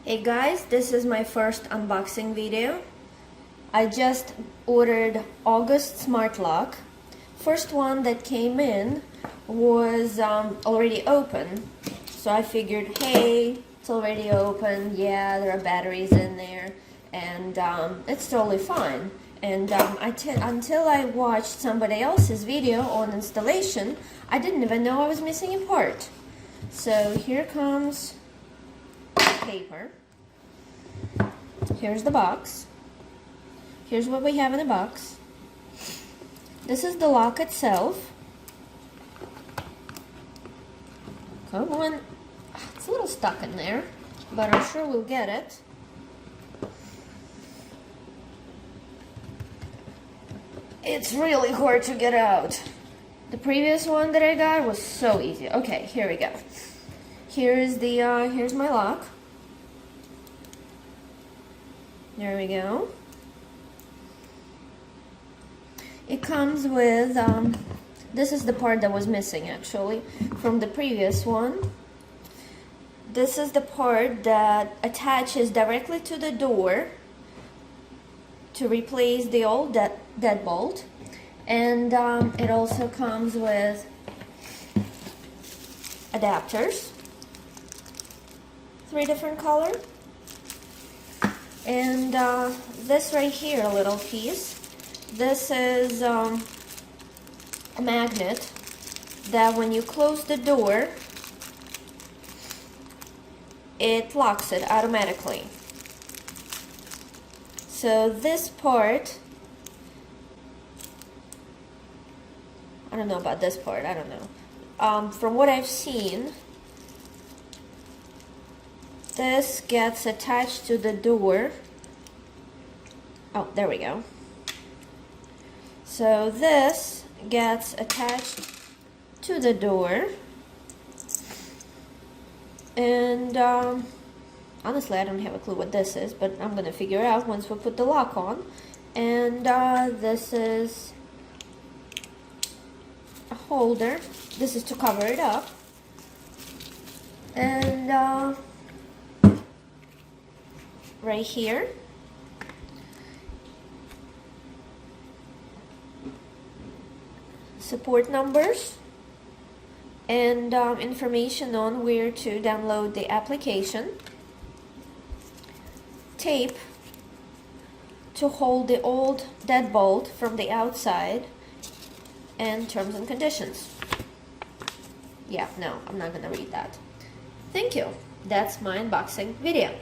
Hey guys, this is my first unboxing video. I just ordered August smart lock. First one that came in was already open, so I figured, hey, it's already open, yeah, there are batteries in there, and it's totally fine. And until I watched somebody else's video on installation, I didn't even know I was missing a part. So here comes paper. Here's the box. Here's what we have in the box. This is the lock itself. Come on. It's a little stuck in there, but I'm sure we'll get it. It's really hard to get out. The previous one that I got was so easy. Okay, here we go. Here's my lock. There we go. It comes with, this is the part that was missing actually from the previous one. This is the part that attaches directly to the door to replace the old deadbolt. And it also comes with adapters, 3 different colors. And this right here, a little piece, this is a magnet that when you close the door, it locks it automatically. So this part, I don't know about this part, I don't know. From what I've seen, this gets attached to the door. Oh, there we go. So this gets attached to the door. And honestly, I don't have a clue what this is, but I'm gonna figure out once we put the lock on. And this is a holder. This is to cover it up. And right here, support numbers and information on where to download the application, tape to hold the old deadbolt from the outside, and terms and conditions. Yeah, no, I'm not gonna read that. Thank you. That's my unboxing video.